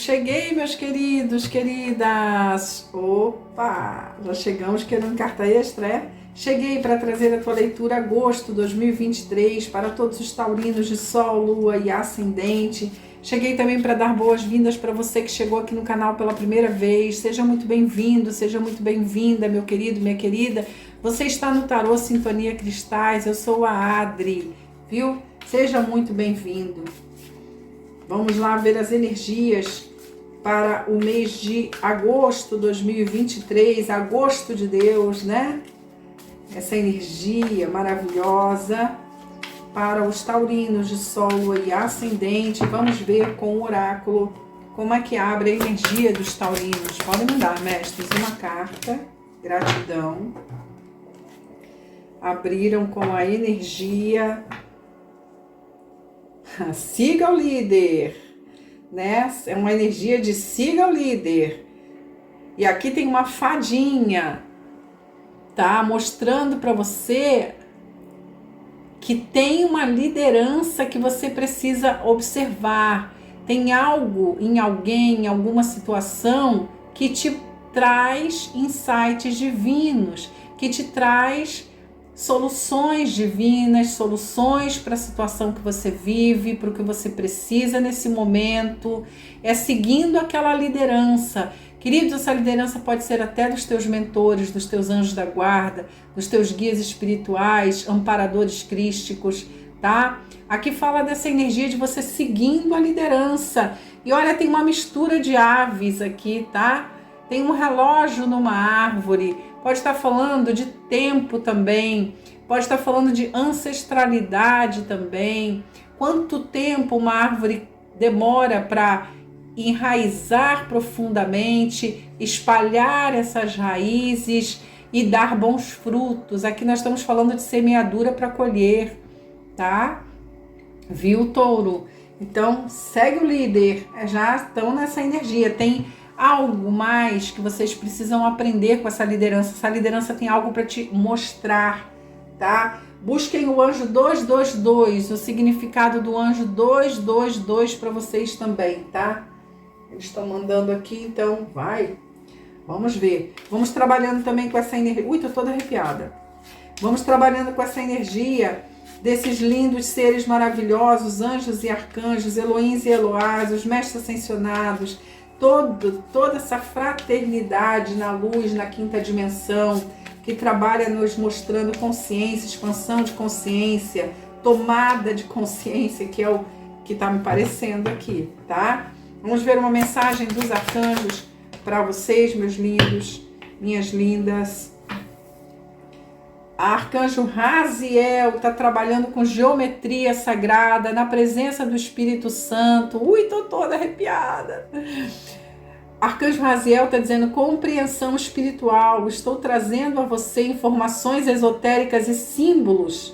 cheguei, meus queridos, queridas. Opa, já chegamos querendo carta extra, é? Cheguei para trazer a tua leitura agosto 2023 para todos os taurinos de Sol, Lua e Ascendente. Cheguei também para dar boas-vindas para você que chegou aqui no canal pela primeira vez. Seja muito bem-vindo, seja muito bem-vinda, meu querido, minha querida. Você está no Tarô Sintonia Cristais, eu sou a Adri, viu? Seja muito bem-vindo. Vamos lá ver as energias para o mês de agosto 2023, agosto de Deus, né? Essa energia maravilhosa para os taurinos de Sol, Lua e Ascendente. Vamos ver com o oráculo como é que abre a energia dos taurinos. Podem mandar, mestres, uma carta. Gratidão. Abriram com a energia. Siga o líder, né? É uma energia de siga o líder. E aqui tem uma fadinha, tá? Mostrando para você que tem uma liderança que você precisa observar. Tem algo em alguém, em alguma situação que te traz insights divinos, que te traz soluções divinas, soluções para a situação que você vive, para o que você precisa nesse momento. É seguindo aquela liderança. Queridos, essa liderança pode ser até dos teus mentores, dos teus anjos da guarda, dos teus guias espirituais, amparadores crísticos, tá? Aqui fala dessa energia de você seguindo a liderança. E olha, tem uma mistura de aves aqui, tá? Tem um relógio numa árvore. Pode estar falando de tempo também. Pode estar falando de ancestralidade também. Quanto tempo uma árvore demora para enraizar profundamente, espalhar essas raízes e dar bons frutos. Aqui nós estamos falando de semeadura para colher, tá? Viu, touro? Então, segue o líder. Já estão nessa energia. Tem algo mais que vocês precisam aprender com essa liderança. Essa liderança tem algo para te mostrar, tá? Busquem o anjo 222, o significado do anjo 222 para vocês também, tá? Eles estão mandando aqui, então vai. Vamos ver. Vamos trabalhando também com essa energia. Ui, tô toda arrepiada. Vamos trabalhando com essa energia desses lindos seres maravilhosos, anjos e arcanjos, Elohims e Eloás, os mestres ascensionados, toda essa fraternidade na luz, na quinta dimensão, que trabalha nos mostrando consciência, expansão de consciência, tomada de consciência, que é o que está me parecendo aqui, tá? Vamos ver uma mensagem dos arcanjos para vocês, meus lindos, minhas lindas. Arcanjo Raziel está trabalhando com geometria sagrada, na presença do Espírito Santo. Ui, tô toda arrepiada. Arcanjo Raziel está dizendo compreensão espiritual. Estou trazendo a você informações esotéricas e símbolos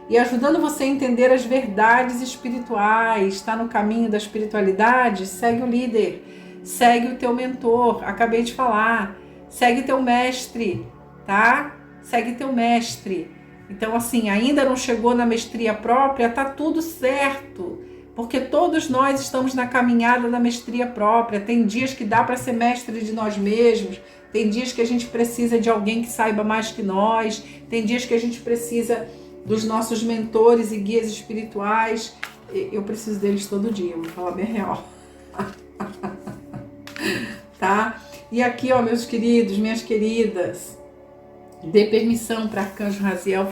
e ajudando você a entender as verdades espirituais. Está no caminho da espiritualidade? Segue o líder, segue o teu mentor. Acabei de falar. Segue teu mestre, tá? Segue teu mestre. Então, assim, ainda não chegou na mestria própria, tá tudo certo. Porque todos nós estamos na caminhada da mestria própria. Tem dias que dá para ser mestre de nós mesmos. Tem dias que a gente precisa de alguém que saiba mais que nós. Tem dias que a gente precisa dos nossos mentores e guias espirituais. Eu preciso deles todo dia, vou falar bem real. Tá? E aqui, ó, meus queridos, minhas queridas, dê permissão para Arcanjo Raziel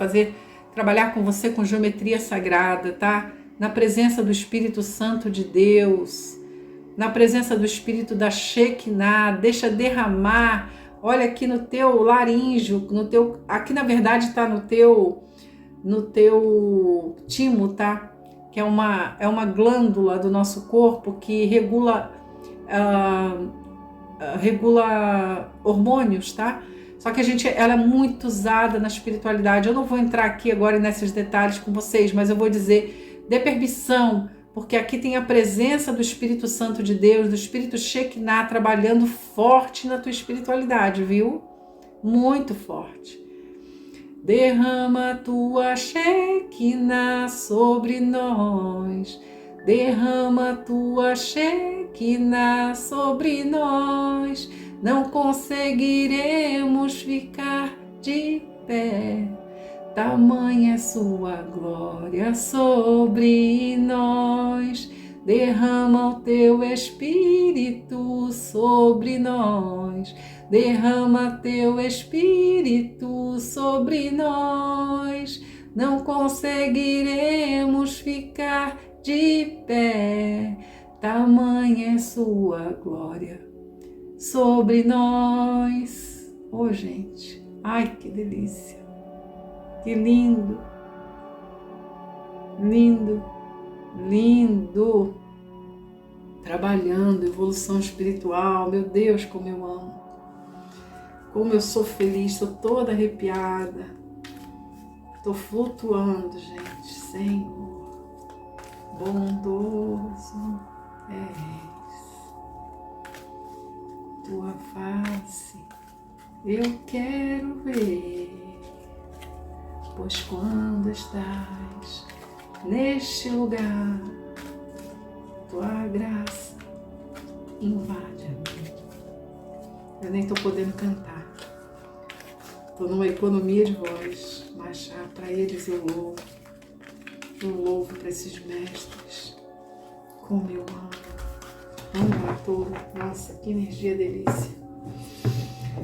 trabalhar com você com geometria sagrada, tá? Na presença do Espírito Santo de Deus, na presença do Espírito da Shekinah, deixa derramar. Olha aqui no teu laríngeo, aqui na verdade está no teu timo, tá? Que é uma glândula do nosso corpo que regula hormônios, tá? Só que ela é muito usada na espiritualidade. Eu não vou entrar aqui agora nesses detalhes com vocês, mas eu vou dizer, dê permissão, porque aqui tem a presença do Espírito Santo de Deus, do Espírito Shekinah trabalhando forte na tua espiritualidade, viu? Muito forte. Derrama tua Shekinah sobre nós, Derrama tua Shekinah sobre nós, não conseguiremos ficar de pé. Tamanha é sua glória sobre nós. Derrama o teu Espírito sobre nós. Derrama teu Espírito sobre nós. Não conseguiremos ficar de pé. Tamanha é sua glória sobre nós. Oh, gente, ai que delícia, que lindo, lindo, lindo. Trabalhando, evolução espiritual, meu Deus, como eu amo, como eu sou feliz, estou toda arrepiada, estou flutuando, gente. Senhor, bondoso és, tua face eu quero ver, pois quando estás neste lugar, tua graça invade a mim. Eu nem estou podendo cantar, estou numa economia de voz, mas para eles eu louvo para esses mestres, como eu amo. Vamos lá, todo. Nossa, que energia delícia.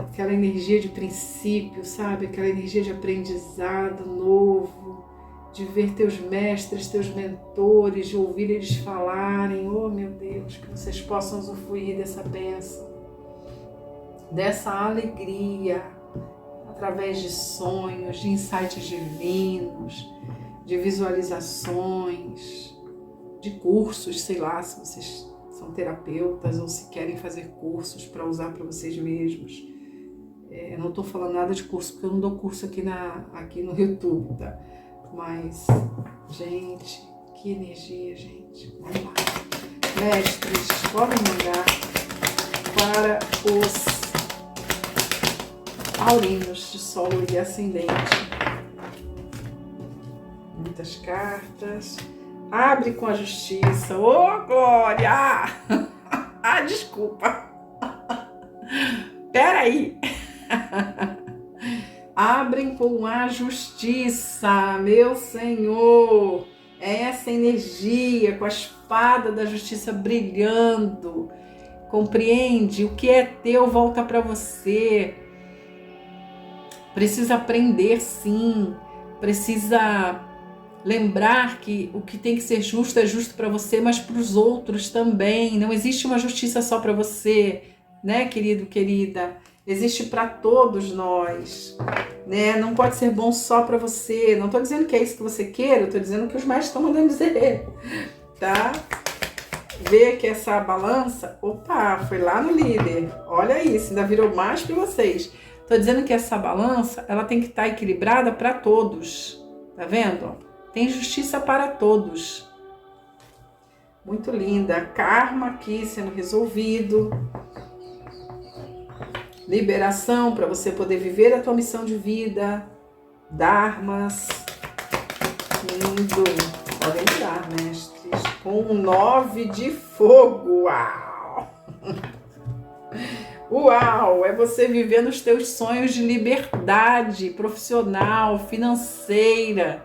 Aquela energia de princípio, sabe? Aquela energia de aprendizado novo, de ver teus mestres, teus mentores, de ouvir eles falarem. Oh, meu Deus, que vocês possam usufruir dessa bênção, dessa alegria, através de sonhos, de insights divinos, de visualizações, de cursos, sei lá, se vocês são terapeutas ou se querem fazer cursos para usar para vocês mesmos. Eu não estou falando nada de curso, porque eu não dou curso aqui no YouTube, tá? Mas, gente, que energia, gente. Vamos lá. Mestres, podem mandar para os taurinos de Sol e Ascendente. Muitas cartas. Abre com a justiça. Ô, glória! Ah, desculpa. Peraí. Abrem com a justiça, meu Senhor. Essa energia com a espada da justiça brilhando. Compreende? O que é teu volta para você. Precisa aprender, sim. Precisa lembrar que o que tem que ser justo é justo para você, mas para os outros também. Não existe uma justiça só para você, né, querido, querida? Existe para todos nós, né? Não pode ser bom só para você. Não estou dizendo que é isso que você queira, eu estou dizendo que os mestres estão mandando dizer, tá? Vê que essa balança, opa, foi lá no líder. Olha isso, ainda virou mais para vocês. Estou dizendo que essa balança, ela tem que estar equilibrada para todos. Tá vendo? Tem justiça para todos. Muito linda. Karma aqui sendo resolvido. Liberação para você poder viver a tua missão de vida. Dharmas. Lindo. Podem dar, mestres. Com 9 de fogo. Uau! Uau! É você vivendo os teus sonhos de liberdade profissional, financeira.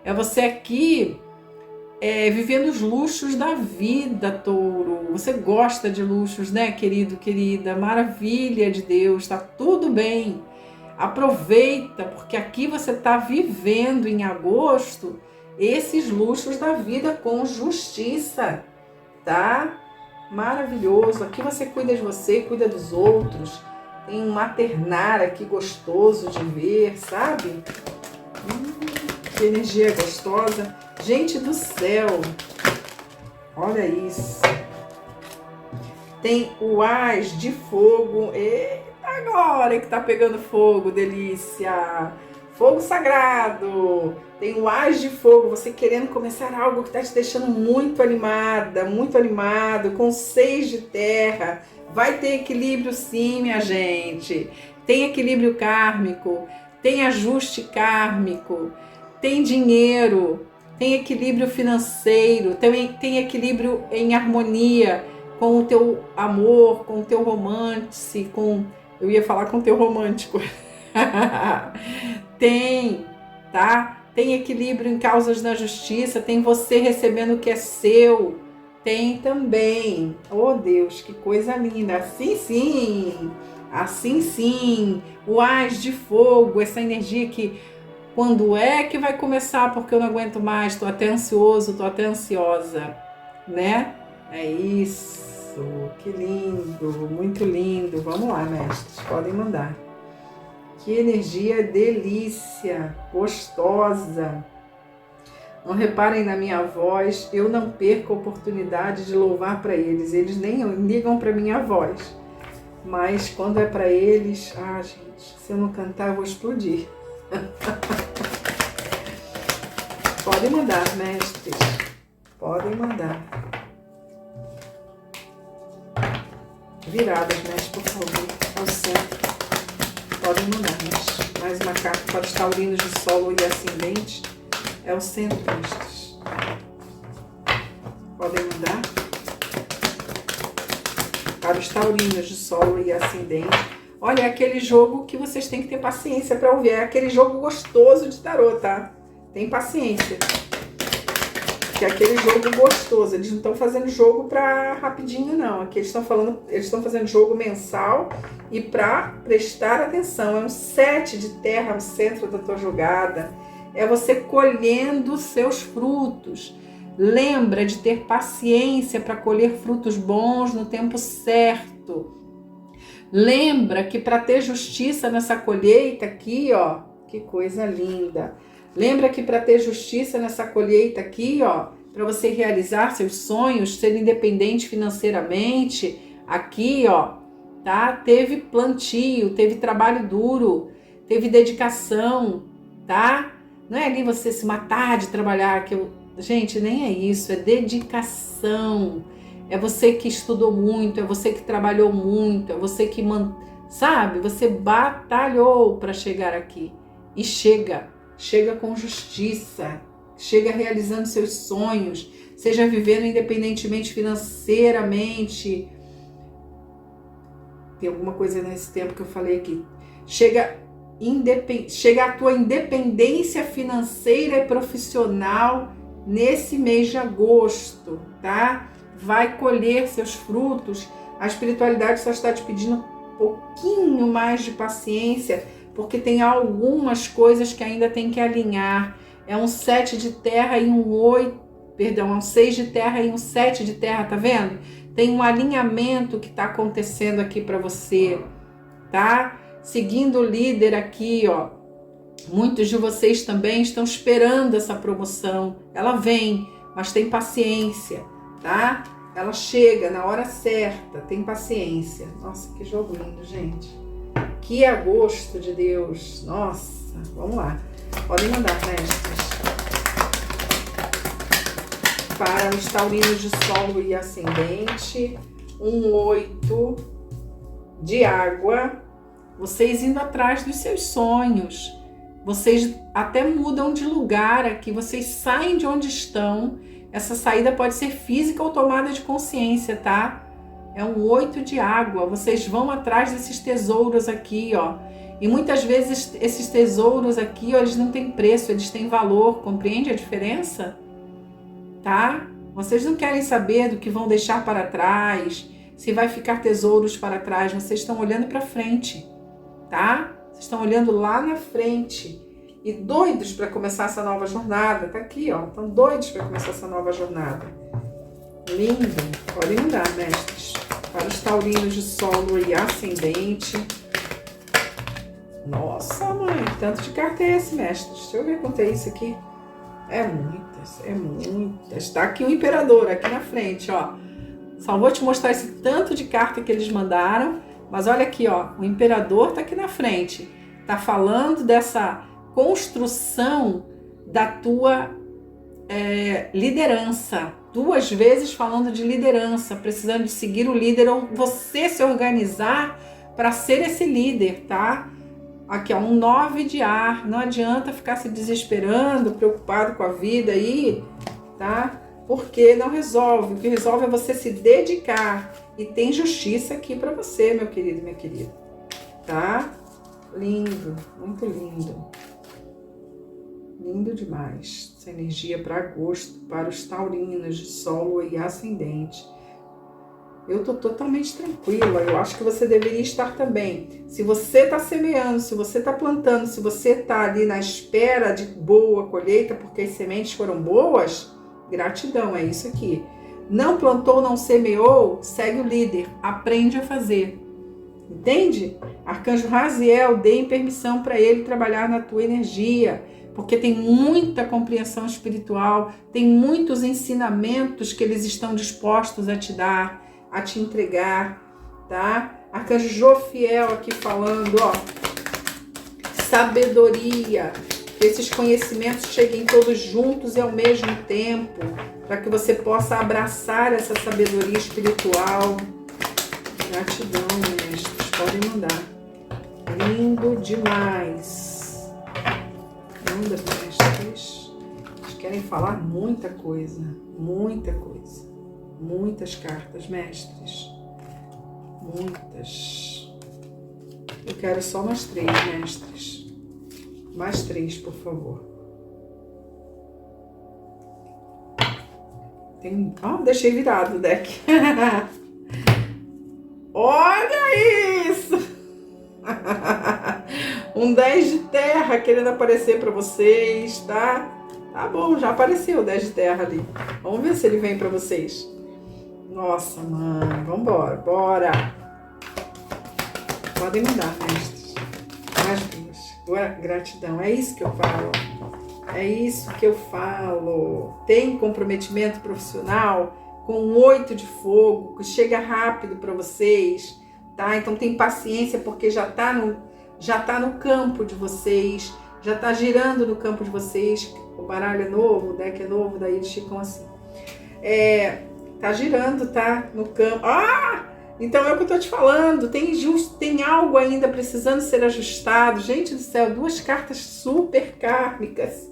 É você aqui vivendo os luxos da vida, touro. Você gosta de luxos, né, querido, querida? Maravilha de Deus, tá tudo bem. Aproveita, porque aqui você tá vivendo em agosto esses luxos da vida com justiça, tá? Maravilhoso. Aqui você cuida de você, cuida dos outros. Tem um maternar aqui gostoso de ver, sabe? Que energia gostosa. Gente do céu, olha isso. Tem o As de fogo. Eita, agora que tá pegando fogo, delícia. Fogo sagrado. Tem o As de fogo, você querendo começar algo que tá te deixando muito animada, muito animado, com 6 de terra. Vai ter equilíbrio sim, minha gente. Tem equilíbrio kármico, tem ajuste kármico, tem dinheiro, tem equilíbrio financeiro, tem equilíbrio em harmonia com o teu amor, com o teu romance, eu ia falar com o teu romântico. Tem, tá? Tem equilíbrio em causas da justiça, tem você recebendo o que é seu, tem também. Oh Deus, que coisa linda! Assim sim, o As de Fogo, essa energia que quando é que vai começar, porque eu não aguento mais, tô até ansioso, tô até ansiosa, né? É isso, que lindo, muito lindo. Vamos lá, mestres, podem mandar. Que energia delícia, gostosa. Não reparem na minha voz, eu não perco a oportunidade de louvar para eles. Eles nem ligam para minha voz. Mas quando é para eles, gente, se eu não cantar eu vou explodir. Podem mandar, mestres. Podem mandar. Viradas, mestres, por favor, ao centro. Podem mandar, mestres. Mais uma carta para os taurinos de Sol e ascendente. É o centro, mestres. Podem mandar. Para os taurinos de Sol e ascendente. Olha, é aquele jogo que vocês têm que ter paciência para ouvir. É aquele jogo gostoso de tarô, tá? Tem paciência. Que é aquele jogo gostoso. Eles não estão fazendo jogo para rapidinho, não. Aqui eles estão fazendo jogo mensal e para prestar atenção. É um 7 de terra no centro da tua jogada. É você colhendo seus frutos. Lembra de ter paciência para colher frutos bons no tempo certo. Lembra que para ter justiça nessa colheita aqui, ó, que coisa linda. Lembra que para ter justiça nessa colheita aqui, ó, para você realizar seus sonhos, ser independente financeiramente, aqui, ó, tá? Teve plantio, teve trabalho duro, teve dedicação, tá? Não é ali você se matar de trabalhar, gente, nem é isso, é dedicação. É você que estudou muito, é você que trabalhou muito, é você que, sabe? Você batalhou para chegar aqui. E chega com justiça, chega realizando seus sonhos, seja vivendo independentemente financeiramente. Tem alguma coisa nesse tempo que eu falei aqui. Chega a tua independência financeira e profissional nesse mês de agosto, tá? Vai colher seus frutos. A espiritualidade só está te pedindo um pouquinho mais de paciência, porque tem algumas coisas que ainda tem que alinhar. É um 7 de terra e é um 6 de terra e um 7 de terra, tá vendo? Tem um alinhamento que está acontecendo aqui para você, tá? Seguindo o líder aqui, ó. Muitos de vocês também estão esperando essa promoção. Ela vem, mas tem paciência, tá? Ela chega na hora certa, tem paciência. Nossa, que jogo lindo, gente. Que agosto de Deus. Nossa, vamos lá. Podem mandar, mestres. Para os taurinos de Sol e ascendente, um 8 de água. Vocês indo atrás dos seus sonhos. Vocês até mudam de lugar aqui, vocês saem de onde estão. Essa saída pode ser física ou tomada de consciência, tá? É um 8 de água. Vocês vão atrás desses tesouros aqui, ó. E muitas vezes esses tesouros aqui, ó, eles não têm preço, eles têm valor. Compreende a diferença? Tá? Vocês não querem saber do que vão deixar para trás, se vai ficar tesouros para trás. Vocês estão olhando para frente, tá? Vocês estão olhando lá na frente e doidos para começar essa nova jornada. Tá aqui, ó. Estão doidos para começar essa nova jornada. Lindo. Podem mudar, mestres. Para os taurinos de Sol e ascendente. Nossa, mãe, tanto de carta é esse, mestre? Deixa eu ver quanto é isso aqui. É muitas. Tá aqui o imperador, aqui na frente, ó. Só vou te mostrar esse tanto de carta que eles mandaram. Mas olha aqui, ó, o imperador tá aqui na frente. Tá falando dessa construção da tua liderança. 2 vezes falando de liderança, precisando de seguir o líder ou você se organizar para ser esse líder, tá? Aqui, ó, um 9 de ar. Não adianta ficar se desesperando, preocupado com a vida aí, tá? Porque não resolve. O que resolve é você se dedicar. E tem justiça aqui pra você, meu querido, minha querida. Tá? Lindo, muito lindo. Lindo demais. Essa energia para agosto, para os taurinos de sol, lua e ascendente. Eu tô totalmente tranquila. Eu acho que você deveria estar também. Se você tá semeando, se você tá plantando, se você tá ali na espera de boa colheita, porque as sementes foram boas, gratidão, é isso aqui. Não plantou, não semeou, segue o líder. Aprende a fazer. Entende? Arcanjo Raziel, dê permissão para ele trabalhar na tua energia, porque tem muita compreensão espiritual, tem muitos ensinamentos que eles estão dispostos a te dar, a te entregar, tá? Arcanjo Jofiel aqui falando, ó, sabedoria, que esses conhecimentos cheguem todos juntos e ao mesmo tempo, para que você possa abraçar essa sabedoria espiritual. Gratidão, mestres, podem mandar. Lindo demais. Manda, mestres. Eles querem falar muita coisa, muita coisa. Muitas cartas, mestres. Muitas. Eu quero só mais 3, mestres. Mais 3, por favor. Tem... Ó, deixei virado o deck. Olha isso! Um 10 de terra querendo aparecer para vocês, tá? Tá bom, já apareceu o 10 de terra ali. Vamos ver se ele vem para vocês. Nossa, mano, vambora, bora! Podem mandar, mestres. Mais 2. Gratidão, é isso que eu falo. É isso que eu falo. Tem comprometimento profissional com 8 de fogo, que chega rápido para vocês, tá? Então tem paciência, porque já tá no campo de vocês, já tá girando no campo de vocês. O baralho é novo, o deck é novo, daí eles ficam assim. Tá girando, tá? No campo. Ah! Então é o que eu tô te falando. Tem algo ainda precisando ser ajustado. Gente do céu, 2 cartas super kármicas.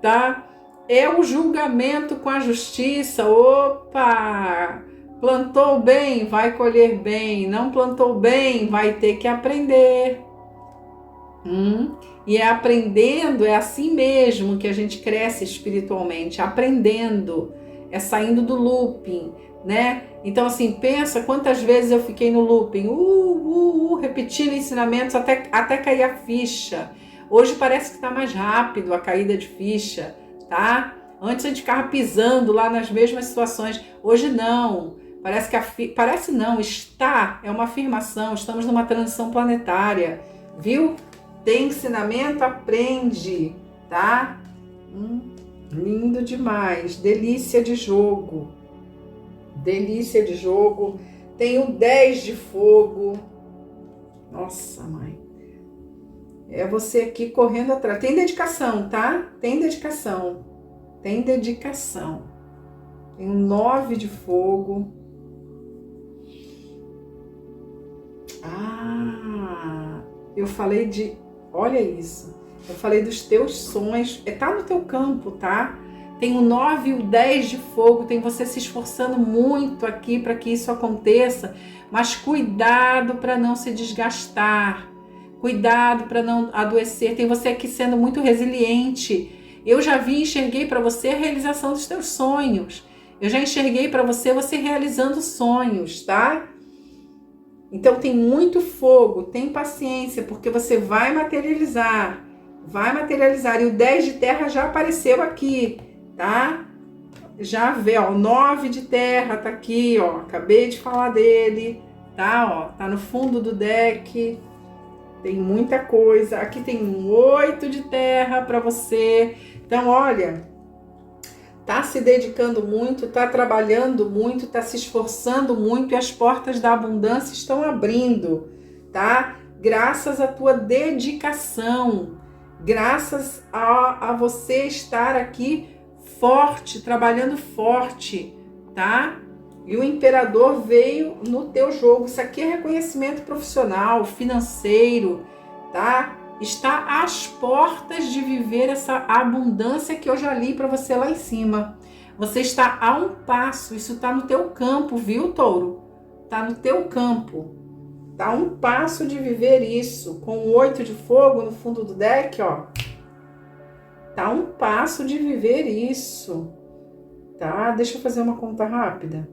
Tá? É o julgamento com a justiça. Opa! Plantou bem, vai colher bem. Não plantou bem, vai ter que aprender. E é aprendendo, é assim mesmo que a gente cresce espiritualmente. Aprendendo. É saindo do looping, né? Então, assim, pensa quantas vezes eu fiquei no looping. Repetindo ensinamentos até cair a ficha. Hoje parece que está mais rápido a caída de ficha, tá? Antes a gente ficava pisando lá nas mesmas situações. Hoje não. Parece não, é uma afirmação. Estamos numa transição planetária, viu? Tem ensinamento, aprende, tá? Lindo demais. Delícia de jogo. Delícia de jogo. Tem o 10 de fogo. Nossa, mãe. É você aqui correndo atrás. Tem dedicação, tá? Tem dedicação. Tem dedicação. Tem um 9 de fogo. Eu falei de... Olha isso. Eu falei dos teus sonhos. Tá no teu campo, tá? Tem o 9 e o 10 de fogo. Tem você se esforçando muito aqui para que isso aconteça. Mas cuidado para não se desgastar. Cuidado para não adoecer. Tem você aqui sendo muito resiliente. Eu já enxerguei para você a realização dos teus sonhos. Eu já enxerguei para você realizando sonhos, tá? Então tem muito fogo, tem paciência, porque você vai materializar. Vai materializar. E o 10 de terra já apareceu aqui, tá? Já vê, ó, o 9 de terra tá aqui, ó. Acabei de falar dele, tá? Ó, tá no fundo do deck. Tem muita coisa. Aqui tem um 8 de terra para você. Então, olha, tá se dedicando muito, tá trabalhando muito, tá se esforçando muito e as portas da abundância estão abrindo, tá? Graças à tua dedicação, graças a você estar aqui forte, trabalhando forte, tá? E o imperador veio no teu jogo. Isso aqui é reconhecimento profissional, financeiro, tá? Está às portas de viver essa abundância que eu já li para você lá em cima. Você está a um passo, isso está no teu campo, viu, touro? Está no teu campo. Está a um passo de viver isso. Com o 8 de fogo no fundo do deck, ó. Está a um passo de viver isso. Tá? Deixa eu fazer uma conta rápida.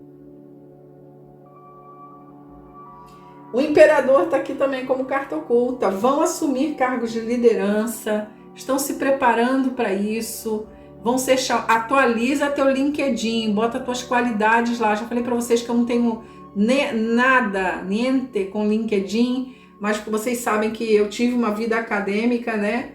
O imperador está aqui também como carta oculta. Vão assumir cargos de liderança, estão se preparando para isso. Vão ser atualiza teu LinkedIn, bota tuas qualidades lá. Já falei para vocês que eu não tenho niente com LinkedIn, mas vocês sabem que eu tive uma vida acadêmica, né?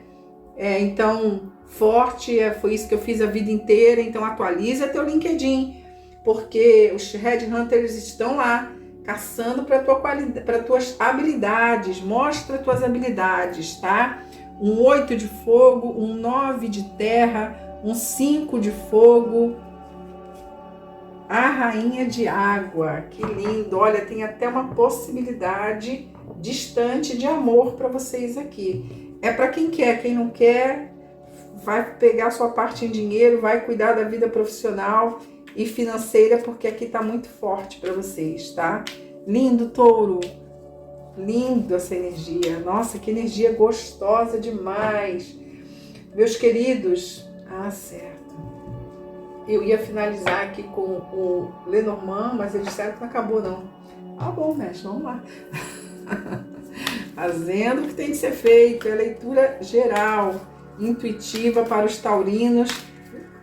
Então, forte, foi isso que eu fiz a vida inteira. Então, atualiza teu LinkedIn, porque os headhunters estão lá caçando para tuas habilidades. Mostra tuas habilidades, tá? Um 8 de fogo, um 9 de terra, um 5 de fogo, a rainha de água. Que lindo! Olha, tem até uma possibilidade distante de amor para vocês aqui. É para quem quer, quem não quer, vai pegar sua parte em dinheiro, vai cuidar da vida profissional e financeira, porque aqui tá muito forte para vocês, tá? Lindo, touro. Lindo essa energia. Nossa, que energia gostosa demais. Meus queridos, certo. Eu ia finalizar aqui com o Lenormand, mas eles disseram que não acabou, não. Bom, mestre, vamos lá. Fazendo o que tem de ser feito. É leitura geral, intuitiva para os taurinos.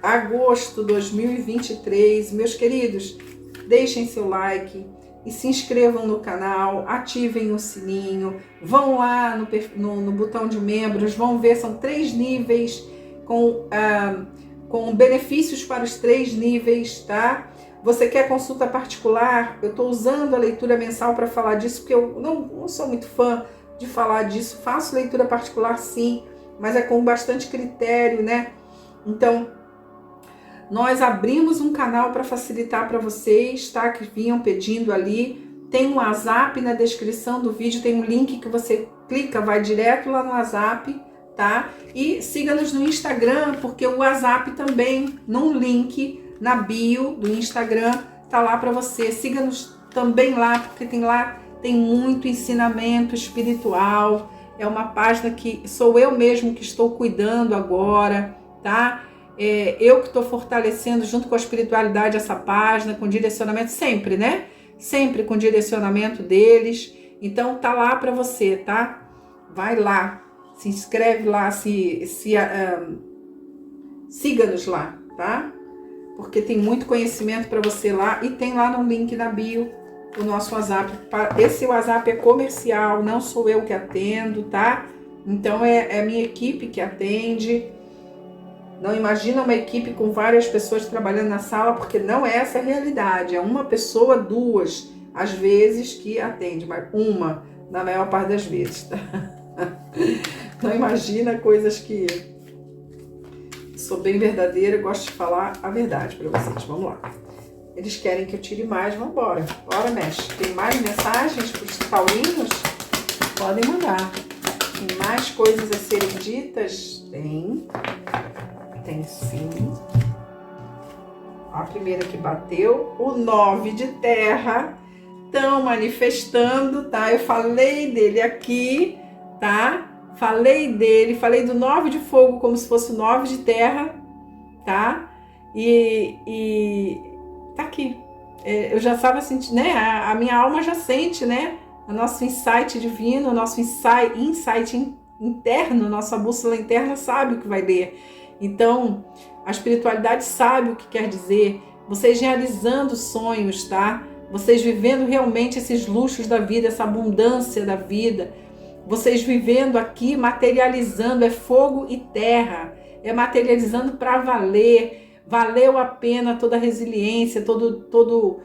Agosto 2023. Meus queridos, deixem seu like e se inscrevam no canal, ativem o sininho, vão lá no botão de membros, vão ver, são 3 níveis com benefícios para os 3 níveis, tá? Você quer consulta particular? Eu estou usando a leitura mensal para falar disso, porque eu não sou muito fã de falar disso. Faço leitura particular sim, mas é com bastante critério, né? Então, nós abrimos um canal para facilitar para vocês, tá? Que vinham pedindo ali. Tem um WhatsApp na descrição do vídeo, tem um link que você clica, vai direto lá no WhatsApp, tá? E siga-nos no Instagram, porque o WhatsApp também, num link na bio do Instagram, tá lá para você. Siga-nos também lá, porque tem muito ensinamento espiritual. É uma página que sou eu mesmo que estou cuidando agora, tá? Eu que estou fortalecendo junto com a espiritualidade essa página, com direcionamento sempre, né? Sempre com direcionamento deles. Então tá lá para você, tá? Vai lá, se inscreve lá, siga-nos lá, tá? Porque tem muito conhecimento para você lá e tem lá no link na bio o nosso WhatsApp. Esse WhatsApp é comercial, não sou eu que atendo, tá? Então é a minha equipe que atende. Não imagina uma equipe com várias pessoas trabalhando na sala, porque não é essa a realidade. É uma pessoa, 2, às vezes, que atende, mas uma na maior parte das vezes. Tá? Não imagina coisas que... Sou bem verdadeira, gosto de falar a verdade para vocês. Vamos lá. Eles querem que eu tire mais, vamos embora. Bora, mestre. Tem mais mensagens para os taurinos? Podem mandar. Tem mais coisas a serem ditas? Tem sim. A primeira que bateu, o 9 de terra, estão manifestando, tá? Eu falei dele aqui, tá? Falei do 9 de fogo como se fosse o 9 de terra, tá? E tá aqui. Eu já estava sentindo, né? A minha alma já sente, né? O nosso insight divino, o nosso insight interno, nossa bússola interna sabe o que vai ler. Então, a espiritualidade sabe o que quer dizer. Vocês realizando sonhos, tá? Vocês vivendo realmente esses luxos da vida, essa abundância da vida. Vocês vivendo aqui, materializando, é fogo e terra. É materializando para valer. Valeu a pena toda a resiliência, todo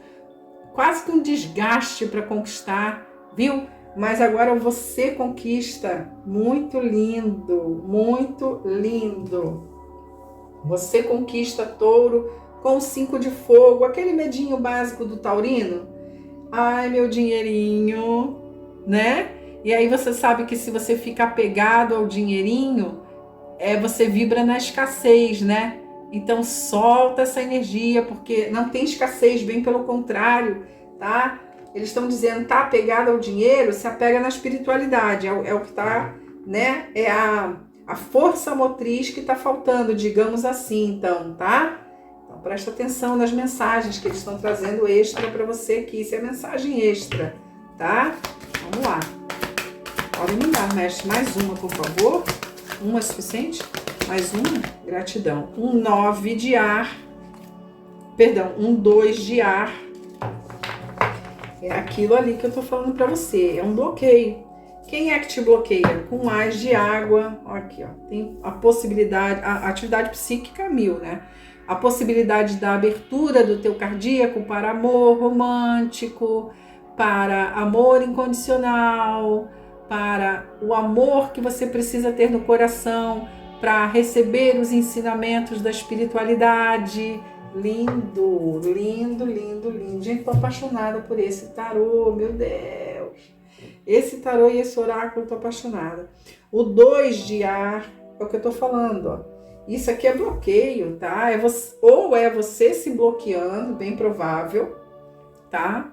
quase que um desgaste para conquistar, viu? Mas agora você conquista. Muito lindo, muito lindo. Você conquista, touro, com o 5 de fogo, aquele medinho básico do taurino. Ai, meu dinheirinho, né? E aí você sabe que se você fica apegado ao dinheirinho, você vibra na escassez, né? Então solta essa energia, porque não tem escassez, bem pelo contrário, tá? Eles estão dizendo, tá apegado ao dinheiro, se apega na espiritualidade, é o que tá, né? É a força motriz que tá faltando, digamos assim, então, tá? Então presta atenção nas mensagens que eles estão trazendo extra para você aqui, isso é mensagem extra, tá? Vamos lá. Pode me dar, mestre, mais uma, por favor. Uma é suficiente? Mais uma? Gratidão. Um 9 de ar. Perdão, um 2 de ar. É aquilo ali que eu tô falando pra você. É um bloqueio. Quem é que te bloqueia? Com mais de água. Aqui, ó. Tem a possibilidade... A atividade psíquica 1000, né? A possibilidade da abertura do teu cardíaco para amor romântico, para amor incondicional, para o amor que você precisa ter no coração, para receber os ensinamentos da espiritualidade. Lindo, lindo, lindo, lindo. Gente, tô apaixonada por esse tarô, meu Deus. Esse tarô e esse oráculo, tô apaixonada. O 2 de ar, é o que eu tô falando, ó. Isso aqui é bloqueio, tá? Ou é você se bloqueando, bem provável, tá?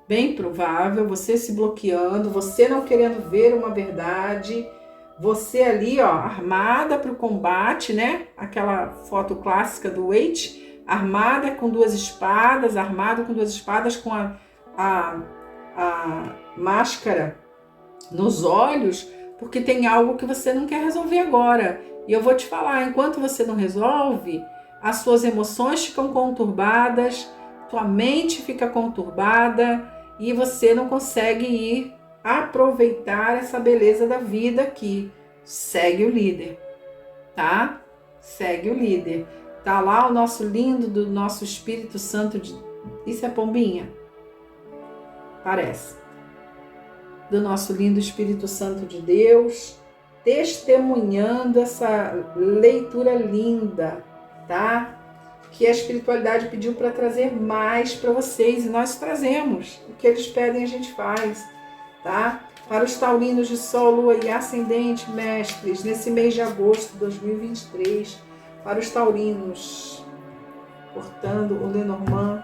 Bem provável, você se bloqueando, você não querendo ver uma verdade, você ali, ó, armada para o combate, né? Aquela foto clássica do Waite, armada com duas espadas, armado com duas espadas, com a máscara nos olhos, porque tem algo que você não quer resolver agora. E eu vou te falar, enquanto você não resolve, as suas emoções ficam conturbadas, tua mente fica conturbada e você não consegue ir aproveitar essa beleza da vida aqui. Segue o líder, tá? Segue o líder. Tá lá o nosso lindo do nosso Espírito Santo de... Isso é pombinha? Parece. Do nosso lindo Espírito Santo de Deus, testemunhando essa leitura linda, tá? Que a espiritualidade pediu para trazer mais para vocês e nós trazemos. O que eles pedem a gente faz, tá? Para os taurinos de Sol, Lua e Ascendente, mestres, nesse mês de agosto de 2023, para os taurinos, cortando o Lenormand,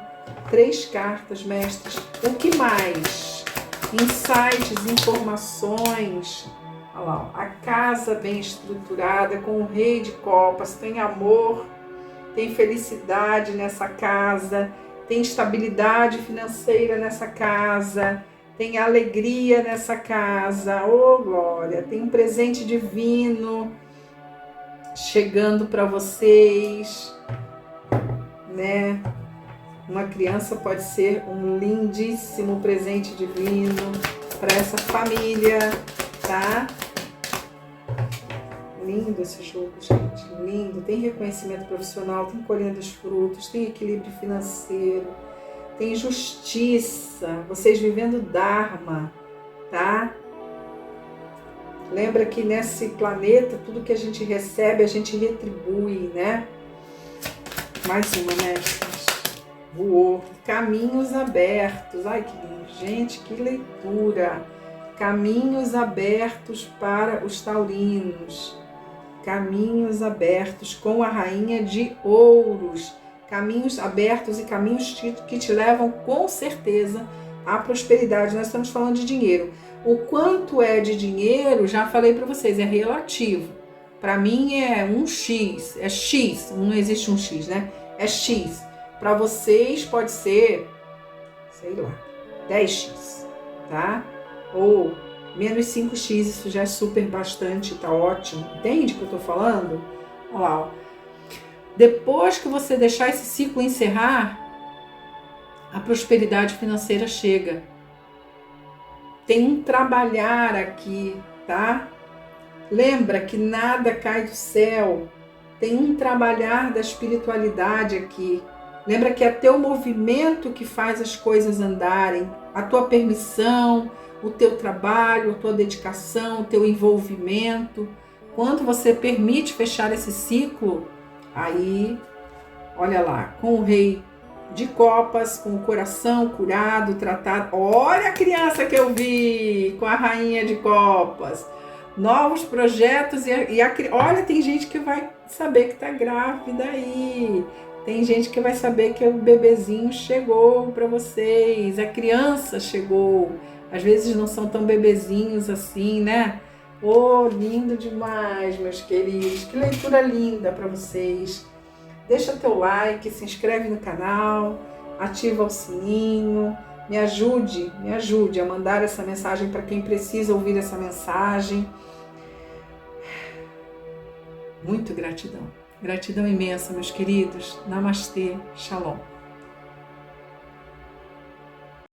3 cartas, mestres. O que mais? Insights, informações. Olha lá, a casa bem estruturada, com o Rei de Copas, tem amor, tem felicidade nessa casa, tem estabilidade financeira nessa casa, tem alegria nessa casa, oh glória, tem um presente divino chegando para vocês, né? Uma criança pode ser um lindíssimo presente divino para essa família, tá? Lindo esse jogo, gente, lindo. Tem reconhecimento profissional, tem colhendo os frutos, tem equilíbrio financeiro, tem justiça, vocês vivendo Dharma, tá? Lembra que nesse planeta, tudo que a gente recebe, a gente retribui, né? Mais uma, mestres. Voou. Caminhos abertos. Ai, que lindo. Gente, que leitura. Caminhos abertos para os taurinos. Caminhos abertos com a rainha de ouros. Caminhos abertos e caminhos que te levam com certeza à prosperidade. Nós estamos falando de dinheiro. O quanto é de dinheiro, já falei para vocês, é relativo. Para mim é um X, é X, não existe um X, né? É X. Para vocês pode ser, sei lá, 10x, tá? Ou menos 5x, isso já é super bastante, tá ótimo. Entende o que eu tô falando? Olha lá, ó. Depois que você deixar esse ciclo encerrar, a prosperidade financeira chega. Tem um trabalhar aqui, tá? Lembra que nada cai do céu. Tem um trabalhar da espiritualidade aqui. Lembra que é teu movimento que faz as coisas andarem, a tua permissão, o teu trabalho, a tua dedicação, o teu envolvimento. Quando você permite fechar esse ciclo, aí, Olha lá, com o Rei de Copas, com o coração curado, tratado. Olha a criança que eu vi com a Rainha de Copas. Novos projetos olha, tem gente que vai saber que tá grávida aí. Tem gente que vai saber que o bebezinho chegou para vocês, a criança chegou. Às vezes não são tão bebezinhos assim, né? Oh, lindo demais, meus queridos. Que leitura linda para vocês. Deixa teu like, se inscreve no canal, ativa o sininho, me ajude a mandar essa mensagem para quem precisa ouvir essa mensagem. Muito gratidão. Gratidão imensa, meus queridos. Namastê, Shalom.